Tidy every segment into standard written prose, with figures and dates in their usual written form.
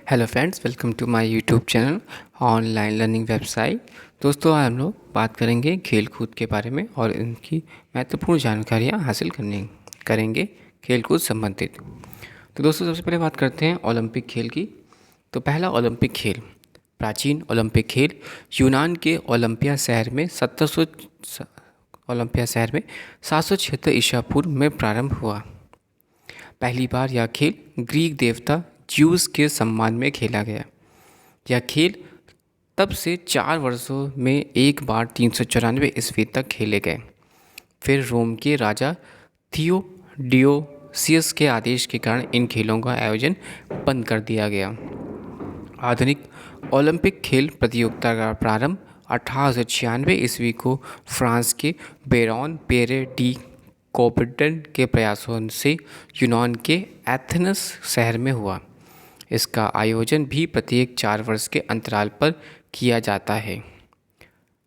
Hello friends, welcome to my YouTube channel online learning website. दोस्तों, आज हम लोग बात करेंगे खेल कूद के बारे में और इनकी महत्वपूर्ण जानकारियाँ हासिल करेंगे खेल कूद संबंधित। तो दोस्तों, सबसे पहले बात करते हैं ओलंपिक खेल की। तो पहला ओलंपिक खेल, प्राचीन ओलंपिक खेल यूनान के ओलंपिया शहर में 776 ईसा पूर्व में प्रारंभ हुआ। पहली बार यह खेल ग्रीक देवता ज्यूस के सम्मान में खेला गया। यह खेल तब से 4 वर्षों में एक बार 394 ईस्वी तक खेले गए। फिर रोम के राजा थियोडियोसियस के आदेश के कारण इन खेलों का आयोजन बंद कर दिया गया। आधुनिक ओलंपिक खेल प्रतियोगिता का प्रारंभ 1896 ईस्वी को फ्रांस के बेरौन पेरे डी कोबर्टन के प्रयासों से यूनान के एथेंस शहर में हुआ। इसका आयोजन भी प्रत्येक 4 वर्ष के अंतराल पर किया जाता है।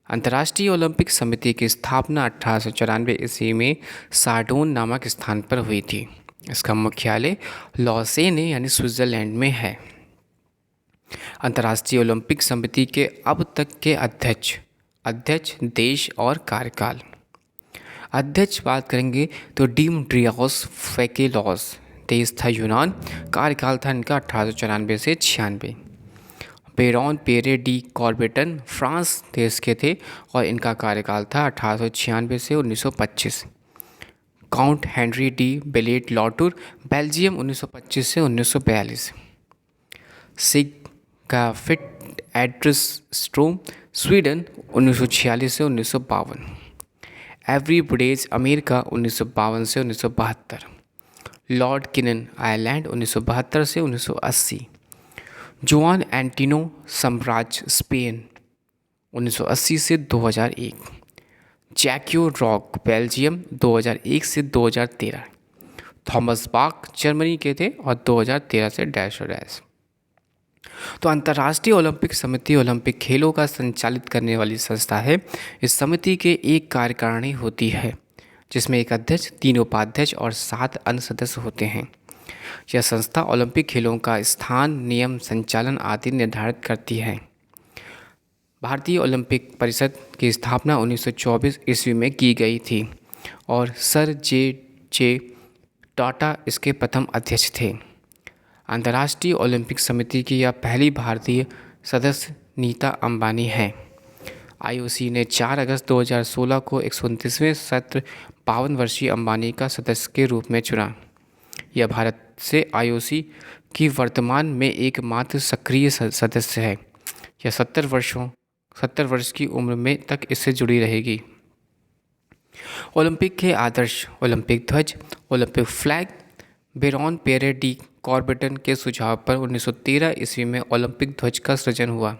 अंतर्राष्ट्रीय ओलंपिक समिति की स्थापना 1894 ईस्वी में सार्डोन नामक स्थान पर हुई थी। इसका मुख्यालय लॉसेने यानी स्विट्जरलैंड में है। अंतर्राष्ट्रीय ओलंपिक समिति के अब तक के अध्यक्ष देश और कार्यकाल। अध्यक्ष बात करेंगे तो डिमिट्रियोस फैकेलॉस, देश था यूनान, कार्यकाल था इनका 1894 से 96। बेरौन पेरे डी कॉर्बेटन फ्रांस देश के थे और इनका कार्यकाल था 1896 से 1925। Count Henry de Baillet Latour, Belgium, 1925 से 1942। सिगफ्रिड एड्रस स्ट्रोम, स्वीडन, 1946 से 1952। एवरी बुडेज, अमेरिका, 1952 से 1972। लॉर्ड किनन, आयरलैंड, 1972 से 1980। जुआन एंटिनो साम्राज्य, स्पेन, 1980 से 2001। जैक्यो रॉक, बेल्जियम, 2001 से 2013। थॉमस बाक, जर्मनी के थे और 2013 से डैश और डैश। तो अंतर्राष्ट्रीय ओलंपिक समिति ओलंपिक खेलों का संचालित करने वाली संस्था है। इस समिति के एक कार्यकारिणी होती है जिसमें एक अध्यक्ष, 3 उपाध्यक्ष और 7 अन्य सदस्य होते हैं। यह संस्था ओलंपिक खेलों का स्थान, नियम, संचालन आदि निर्धारित करती है। भारतीय ओलंपिक परिषद की स्थापना 1924 ईस्वी में की गई थी और सर जे टाटा इसके प्रथम अध्यक्ष थे। अंतर्राष्ट्रीय ओलंपिक समिति की यह पहली भारतीय सदस्य नीता अंबानी है। आईओसी ने 4 अगस्त 2016 को 129वें सत्र 52 वर्षीय अंबानी का सदस्य के रूप में चुना। यह भारत से आईओसी की वर्तमान में एकमात्र सक्रिय सदस्य है। यह 70 वर्ष की उम्र में तक इससे जुड़ी रहेगी। ओलंपिक के आदर्श, ओलंपिक ध्वज, ओलंपिक फ्लैग। बेरौन पेरे डी कॉर्बेटन के सुझाव पर 1913 ईस्वी में ओलंपिक ध्वज का सृजन हुआ।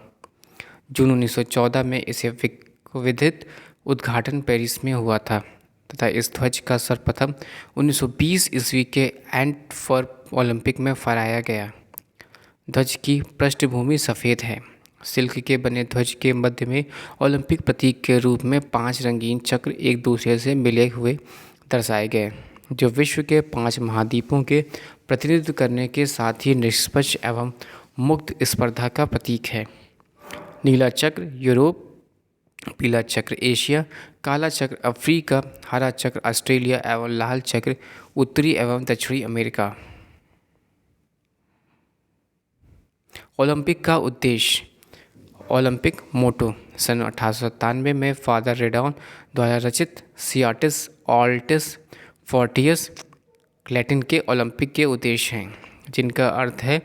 जून 1914 में इसे विधिवत उद्घाटन पेरिस में हुआ था तथा इस ध्वज का सर्वप्रथम 1920 ईस्वी के एंटवर्प ओलंपिक में फहराया गया। ध्वज की पृष्ठभूमि सफ़ेद है। सिल्क के बने ध्वज के मध्य में ओलंपिक प्रतीक के रूप में 5 रंगीन चक्र एक दूसरे से मिले हुए दर्शाए गए, जो विश्व के 5 महाद्वीपों के प्रतिनिधित्व करने के साथ ही निष्पक्ष एवं मुक्त स्पर्धा का प्रतीक है। नीला चक्र यूरोप, पीला चक्र एशिया, काला चक्र अफ्रीका, हरा चक्र ऑस्ट्रेलिया एवं लाल चक्र उत्तरी एवं दक्षिणी अमेरिका। ओलंपिक का उद्देश्य, ओलंपिक मोटो सन 1897 में फादर रेडॉन द्वारा रचित सियाटिस ऑल्टिस फोर्टियस लैटिन के ओलंपिक के उद्देश्य हैं, जिनका अर्थ है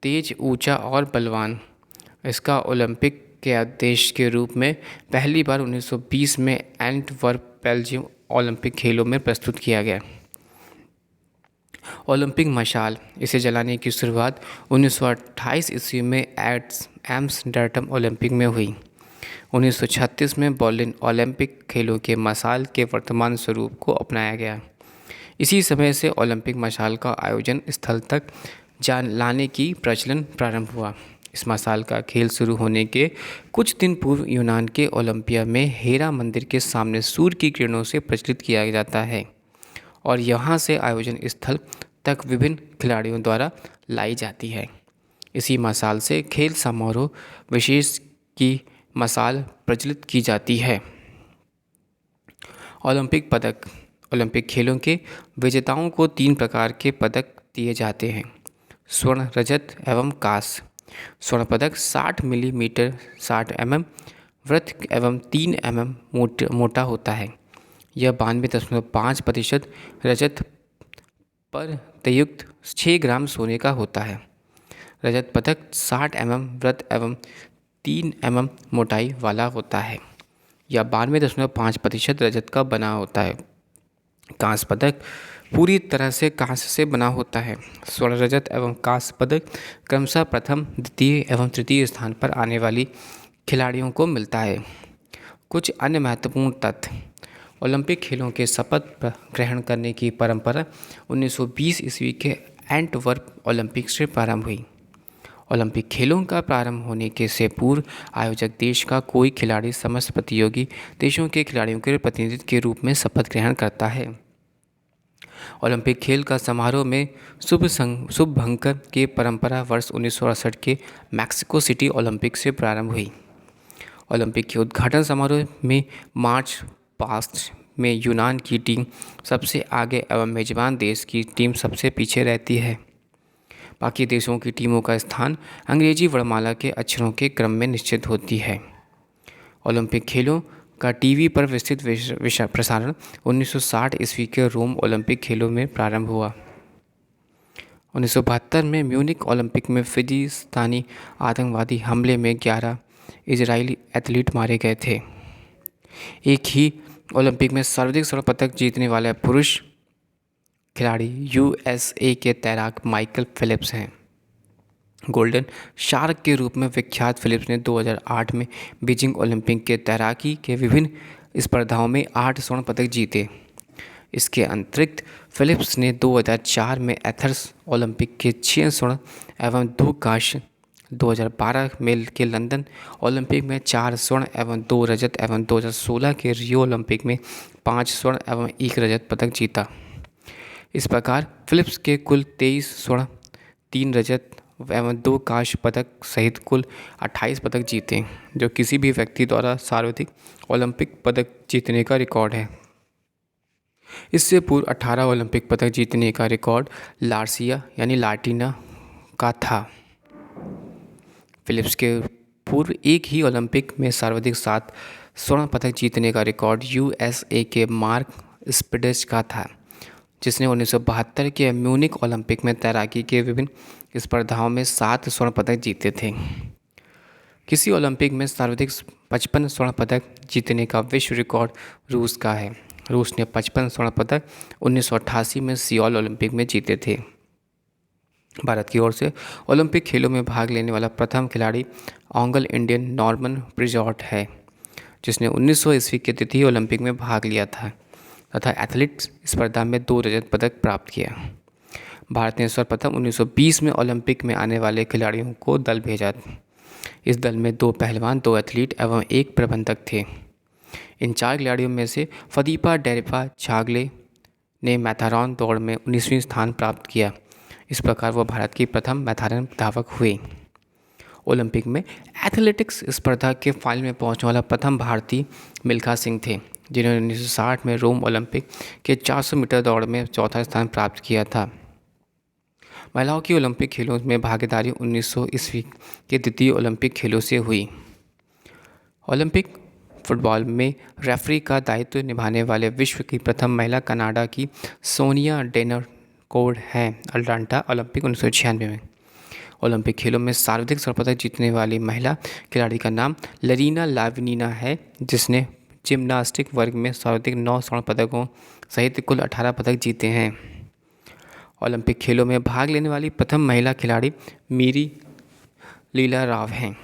तेज, ऊंचा और बलवान। इसका ओलंपिक के उद्देश्य के रूप में पहली बार 1920 में एंटवर्प, बेल्जियम ओलंपिक खेलों में प्रस्तुत किया गया। ओलंपिक मशाल, इसे जलाने की शुरुआत 1928 ईस्वी में एम्स्टर्डम ओलंपिक में हुई। 1936 में बर्लिन ओलंपिक खेलों के मशाल के वर्तमान स्वरूप को अपनाया गया। इसी समय से ओलंपिक मशाल का आयोजन स्थल तक लाने की प्रचलन प्रारंभ हुआ। इस मशाल का खेल शुरू होने के कुछ दिन पूर्व यूनान के ओलंपिया में हेरा मंदिर के सामने सूर्य की किरणों से प्रज्वलित किया जाता है और यहाँ से आयोजन स्थल तक विभिन्न खिलाड़ियों द्वारा लाई जाती है। इसी मसाल से खेल समारोह विशेष की मसाल प्रज्वलित की जाती है। ओलंपिक पदक। ओलंपिक खेलों के विजेताओं को 3 प्रकार के पदक दिए जाते हैं: स्वर्ण, रजत एवं कांस्य। स्वर्ण पदक 60 मिलीमीटर 60 वृत्त एवं 3 मोटा होता है। यह 92.5% रजत पर संयुक्त 6 ग्राम सोने का होता है। रजत पदक 60 वृत्त एवं 3 मोटाई वाला होता है। यह 92.5% रजत का बना होता है। कांस्य पदक पूरी तरह से कांस्य से बना होता है। स्वर्ण, रजत एवं कांस्य पदक क्रमशः प्रथम, द्वितीय एवं तृतीय स्थान पर आने वाली खिलाड़ियों को मिलता है। कुछ अन्य महत्वपूर्ण तथ्य। ओलंपिक खेलों के शपथ ग्रहण करने की परंपरा 1920 ईस्वी के एंटवर्प ओलंपिक से प्रारंभ हुई। ओलंपिक खेलों का प्रारंभ होने के से पूर्व आयोजक देश का कोई खिलाड़ी समस्त प्रतियोगी देशों के खिलाड़ियों के प्रतिनिधित्व के रूप में शपथ ग्रहण करता है। ओलंपिक खेल का समारोह में शुभंकर की परंपरा वर्ष 1968 के मैक्सिको सिटी ओलंपिक से प्रारंभ हुई। ओलंपिक के उद्घाटन समारोह में मार्च पास्ट में यूनान की टीम सबसे आगे एवं मेजबान देश की टीम सबसे पीछे रहती है। बाकी देशों की टीमों का स्थान अंग्रेजी वर्णमाला के अक्षरों के क्रम में निश्चित होती है। ओलंपिक खेलों का टीवी पर विस्तृत प्रसारण 1960 ईस्वी के रोम ओलंपिक खेलों में प्रारंभ हुआ। 1972 में म्यूनिक ओलंपिक में फिलिस्तीनी आतंकवादी हमले में 11 इजरायली एथलीट मारे गए थे। एक ही ओलंपिक में सर्वाधिक स्वर्ण पदक जीतने वाला पुरुष खिलाड़ी यूएसए के तैराक माइकल फेल्प्स हैं। गोल्डन शार्क के रूप में विख्यात फेल्प्स ने 2008 में बीजिंग ओलंपिक के तैराकी के विभिन्न स्पर्धाओं में 8 स्वर्ण पदक जीते। इसके अतिरिक्त फेल्प्स ने 2004 में एथेंस ओलंपिक के 6 स्वर्ण एवं 2 कांस्य, 2012 में के लंदन ओलंपिक में 4 स्वर्ण एवं 2 रजत एवं 2016 के रियो ओलंपिक में 5 स्वर्ण एवं 1 रजत पदक जीता। इस प्रकार फेल्प्स के कुल 23 स्वर्ण, 3 रजत एवं 2 कांस्य पदक सहित कुल 28 पदक जीते, जो किसी भी व्यक्ति द्वारा सर्वाधिक ओलंपिक पदक जीतने का रिकॉर्ड है। इससे पूर्व 18 ओलंपिक पदक जीतने का रिकॉर्ड लार्टिना का था। फेल्प्स के पूर्व एक ही ओलंपिक में सर्वाधिक 7 स्वर्ण पदक जीतने का रिकॉर्ड यूएसए के मार्क स्पिडेज का था, जिसने 1972 के म्यूनिक ओलंपिक में तैराकी के विभिन्न स्पर्धाओं में 7 स्वर्ण पदक जीते थे। किसी ओलंपिक में सर्वाधिक 55 स्वर्ण पदक जीतने का विश्व रिकॉर्ड रूस का है। रूस ने 55 स्वर्ण पदक 1988 में सियोल ओलंपिक में जीते थे। भारत की ओर से ओलंपिक खेलों में भाग लेने वाला प्रथम खिलाड़ी एंग्लो इंडियन नॉर्मन ब्रिजॉर्ट है, जिसने 1900 ईस्वी के द्वितीय ओलंपिक में भाग लिया था तथा एथलेटिक्स स्पर्धा में 2 रजत पदक प्राप्त किया। भारत ने सर्वप्रथम 1920 में ओलंपिक में आने वाले खिलाड़ियों को दल भेजा। इस दल में 2 पहलवान, 2 एथलीट एवं 1 प्रबंधक थे। इन 4 खिलाड़ियों में से फदीपा डेरेपा छागले ने मैराथन दौड़ में 19वीं स्थान प्राप्त किया। इस प्रकार वह भारत की प्रथम मैराथन धावक हुए। ओलंपिक में एथलेटिक्स स्पर्धा के फाइनल में पहुंचने वाला प्रथम भारतीय मिल्खा सिंह थे, जिन्होंने 1960 में रोम ओलंपिक के 400 मीटर दौड़ में चौथा स्थान प्राप्त किया था। महिलाओं की ओलंपिक खेलों में भागीदारी 1900 ईस्वी के द्वितीय ओलंपिक खेलों से हुई। ओलंपिक फुटबॉल में रेफरी का दायित्व निभाने वाले विश्व की प्रथम महिला कनाडा की सोनिया डेनकोर्ड हैं। अटलांटा ओलंपिक 1996 में। ओलंपिक खेलों में सर्वाधिक स्वर्ण पदक जीतने वाली महिला खिलाड़ी का नाम लरीना लाविनिना है, जिसने जिम्नास्टिक वर्ग में सर्वाधिक 9 स्वर्ण पदकों सहित कुल 18 पदक जीते हैं। ओलंपिक खेलों में भाग लेने वाली प्रथम महिला खिलाड़ी मेरी लीला राव हैं।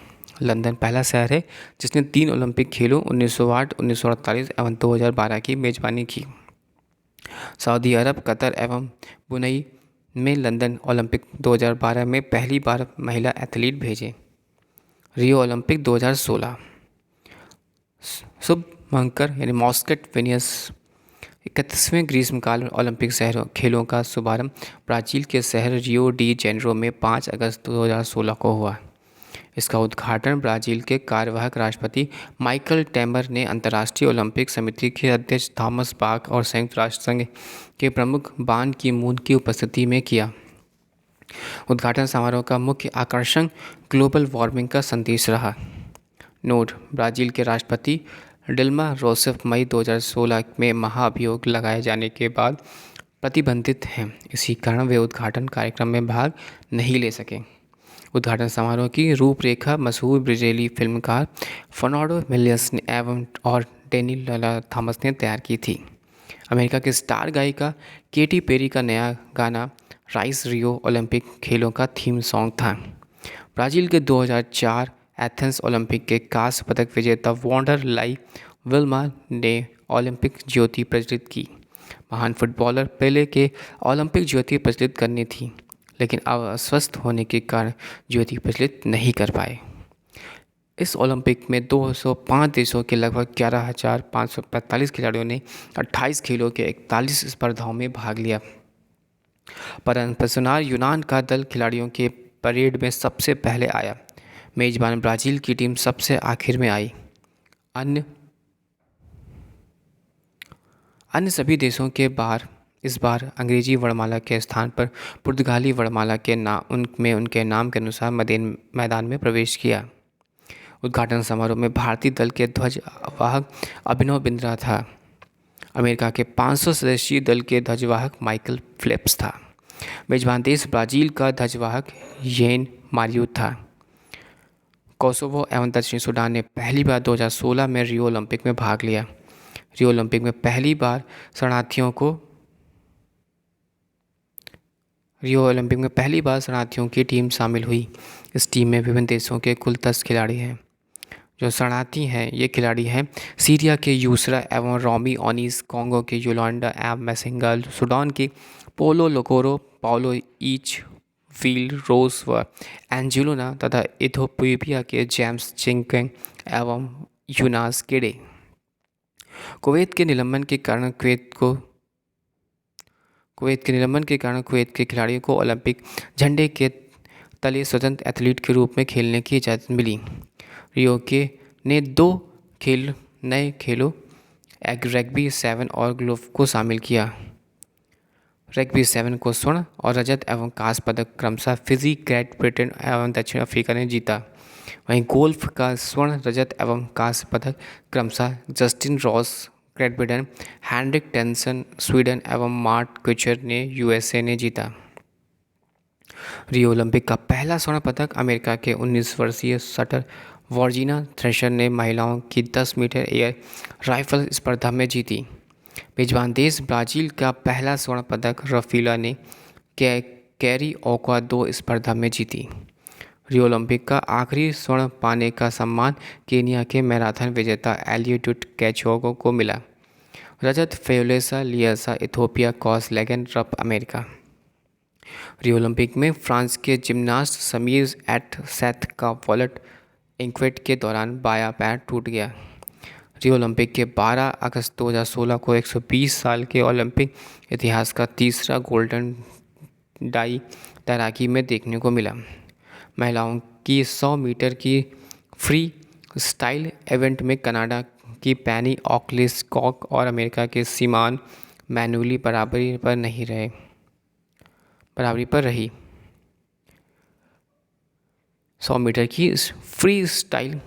लंदन पहला शहर है जिसने 3 ओलंपिक खेलों 1908, 1948 एवं 2012 की मेजबानी की। सऊदी अरब, कतर एवं ब्रुनई में लंदन ओलंपिक 2012 में पहली बार महिला एथलीट भेजे। Rio Olympic 2016। शुभंकर यानी मॉस्केट विनियस 31वें ग्रीष्मकालीन ओलंपिक शहरों खेलों का शुभारंभ ब्राज़ील के शहर रियो डी जेनेरो में 5 अगस्त 2016 को हुआ। इसका उद्घाटन ब्राज़ील के कार्यवाहक राष्ट्रपति माइकल टेमर ने अंतर्राष्ट्रीय ओलंपिक समिति के अध्यक्ष थॉमस बाक और संयुक्त राष्ट्र संघ के प्रमुख बान की मून की उपस्थिति में किया। उद्घाटन समारोह का मुख्य आकर्षण ग्लोबल वार्मिंग का संदेश रहा। नोट: ब्राज़ील के राष्ट्रपति डिल्मा रोसेफ मई 2016 में महाभियोग लगाए जाने के बाद प्रतिबंधित हैं। इसी कारण वे उद्घाटन कार्यक्रम में भाग नहीं ले सके। उद्घाटन समारोह की रूपरेखा मशहूर ब्राज़ीली फिल्मकार फर्नांडो मेलियस ने एवं और डेनी लला थॉमस ने तैयार की थी। अमेरिका की स्टार गायिका केटी पेरी का नया गाना राइस रियो ओलंपिक खेलों का थीम सॉन्ग था। ब्राज़ील के 2004 एथेंस ओलंपिक के कांस्य पदक विजेता वॉन्डर लाई विल्मा ने ओलंपिक ज्योति प्रज्वलित की। महान फुटबॉलर पेले के ओलंपिक ज्योति प्रज्वलित करनी थी, लेकिन अस्वस्थ होने के कारण ज्योति प्रज्वलित नहीं कर पाए। इस ओलंपिक में 205 देशों के लगभग 11,545 खिलाड़ियों ने 28 खेलों के 41 स्पर्धाओं में भाग लिया। परंपरानुसार यूनान का दल खिलाड़ियों के परेड में सबसे पहले आया। मेजबान ब्राज़ील की टीम सबसे आखिर में आई। अन्य सभी देशों के बाहर इस बार अंग्रेजी वर्णमाला के स्थान पर पुर्तगाली वर्णमाला के उनके नाम के अनुसार मैदान में प्रवेश किया। उद्घाटन समारोह में भारतीय दल के ध्वजवाहक अभिनव बिंद्रा था। अमेरिका के 500 सदस्यीय दल के ध्वजवाहक माइकल फेल्प्स था। मेजबान देश ब्राज़ील का ध्वजवाहक येन मारियो था। कोसोवो एवं दक्षिण सूडान ने पहली बार 2016 में रियो ओलंपिक में भाग लिया। रियो ओलंपिक में पहली बार शरणार्थियों की टीम शामिल हुई। इस टीम में विभिन्न देशों के कुल 10 खिलाड़ी हैं। जो शरणार्थी हैं ये खिलाड़ी हैं सीरिया के यूसरा एवं रोमी ओनीस, कॉन्गो के योलांडा एवं मैसिंगा, सूडान के पोलो लोकोरो, पाउलो ईच फील्ड रोस व एंजेलोना तथा इथियोपिया के जेम्स चिंकेंग एवं यूनास केडे। कुवैत के निलंबन के कारण कुवैत के खिलाड़ियों को ओलंपिक झंडे के तले स्वतंत्र एथलीट के रूप में खेलने की इजाज़त मिली। रियो ने 2 नए खेलों रग्बी 7 और गोल्फ को शामिल किया। रग्बी 7 को स्वर्ण और रजत एवं कांस्य पदक क्रमशः फिजी, ग्रेट ब्रिटेन एवं दक्षिण अफ्रीका ने जीता। वहीं गोल्फ का स्वर्ण, रजत एवं कांस्य पदक क्रमशः Justin Rose Great Britain, Henrik Stenson Sweden एवं मार्ट कुचर ने यूएसए ने जीता। रियो ओलंपिक का पहला स्वर्ण पदक अमेरिका के 19 वर्षीय शटर वर्जीना थ्रेशर ने महिलाओं की 10 मीटर एयर राइफल स्पर्धा में जीती। मेजबान देश ब्राज़ील का पहला स्वर्ण पदक रफीला ने कैरी ओका 2 स्पर्धा में जीती। रियो ओलंपिक का आखिरी स्वर्ण पाने का सम्मान केनिया के मैराथन विजेता एलियोड कैचोगो को मिला। रजत फेयोलेसा लियासा इथियोपिया, कॉस लेगन रप अमेरिका। रियो ओलंपिक में फ्रांस के जिम्नास्ट समीर एट सेथ का वॉलेट इंक्वेट के दौरान बायां पैर टूट गया। रियो ओलंपिक के 12 अगस्त 2016 को 120 साल के ओलंपिक इतिहास का तीसरा गोल्डन डाई तैराकी में देखने को मिला। महिलाओं की 100 मीटर की फ्री स्टाइल इवेंट में कनाडा की पैनी ऑक्लेस्कॉक और अमेरिका के सिमोन मैनुअली बराबरी पर रही। 100 मीटर की फ्री स्टाइल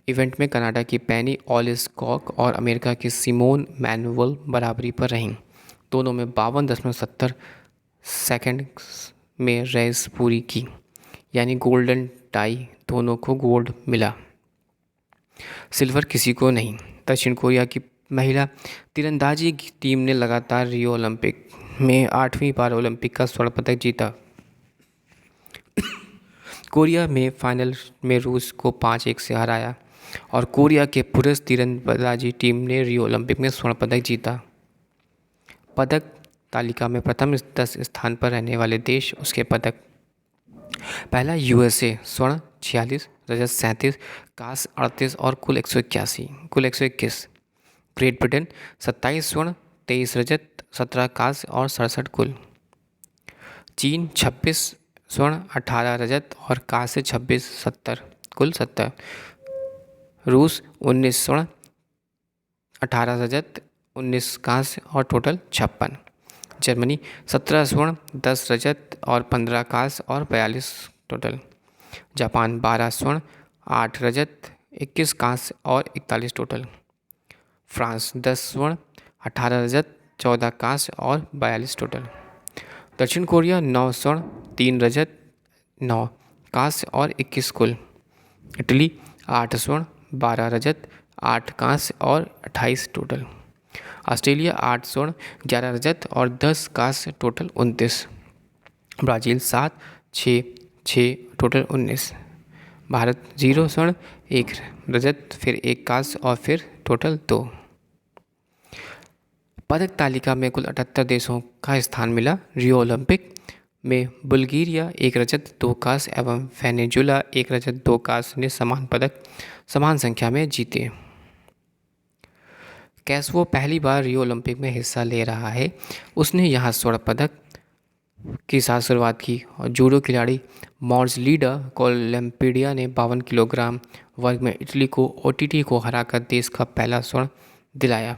इवेंट में कनाडा की पेनी ऑलिस्कॉक और अमेरिका की सिमोन मैनुअल बराबरी पर रहीं। दोनों में 52.70 सेकंड में रेस पूरी की, यानी गोल्डन टाई, दोनों को गोल्ड मिला, सिल्वर किसी को नहीं। दक्षिण कोरिया की महिला तीरंदाजी की टीम ने लगातार रियो ओलंपिक में 8वीं बार ओलंपिक का स्वर्ण पदक जीता। कोरिया में फाइनल में रूस को 5-1 से हराया और कोरिया के पुरुष तीरंदाजी टीम ने रियो ओलंपिक में स्वर्ण पदक जीता। पदक तालिका में प्रथम 10 स्थान पर रहने वाले देश उसके पदक: पहला यूएसए स्वर्ण 46, रजत 37, कांस्य 38 और कुल 121। ग्रेट ब्रिटेन 27 स्वर्ण 23 रजत, 17 कांस्य और 67 कुल। चीन 26 स्वर्ण, 18 रजत और कांस्य 26, 70 कुल 70। रूस 19 स्वर्ण, 18 रजत, 19 कांस्य और टोटल 56। जर्मनी 17 स्वर्ण, 10 रजत और 15 कांस्य और 42 टोटल। जापान 12 स्वर्ण, 8 रजत, 21 कांस्य और 41 टोटल। फ्रांस 10 स्वर्ण, 18 रजत, 14 कांस्य और 42 टोटल। दक्षिण कोरिया 9 स्वर्ण, 3 रजत, 9 कांस्य और 21 कुल। इटली 8 स्वर्ण, 12 रजत, 8 कांस्य और 28 टोटल। ऑस्ट्रेलिया 8 स्वर्ण, 11 रजत और 10 कांस्य टोटल 29। Brazil 7, 6, 6 total 19। भारत 0 स्वर्ण, 1 रजत, फिर 1 कांस्य और फिर टोटल 2। पदक तालिका में कुल 78 देशों का स्थान मिला। रियो ओलंपिक में बुल्गारिया 1 रजत, 2 कांस्य एवं वेनेजुला 1 रजत, 2 कांस्य ने समान पदक समान संख्या में जीते। कैसवो पहली बार रियो ओलंपिक में हिस्सा ले रहा है। उसने यहाँ स्वर्ण पदक के साथ शुरुआत की और जूडो खिलाड़ी मॉर्ज़लिडा कोलम्पिडिया ने 52 किलोग्राम वर्ग में इटली को ओटीटी को हराकर देश का पहला स्वर्ण दिलाया।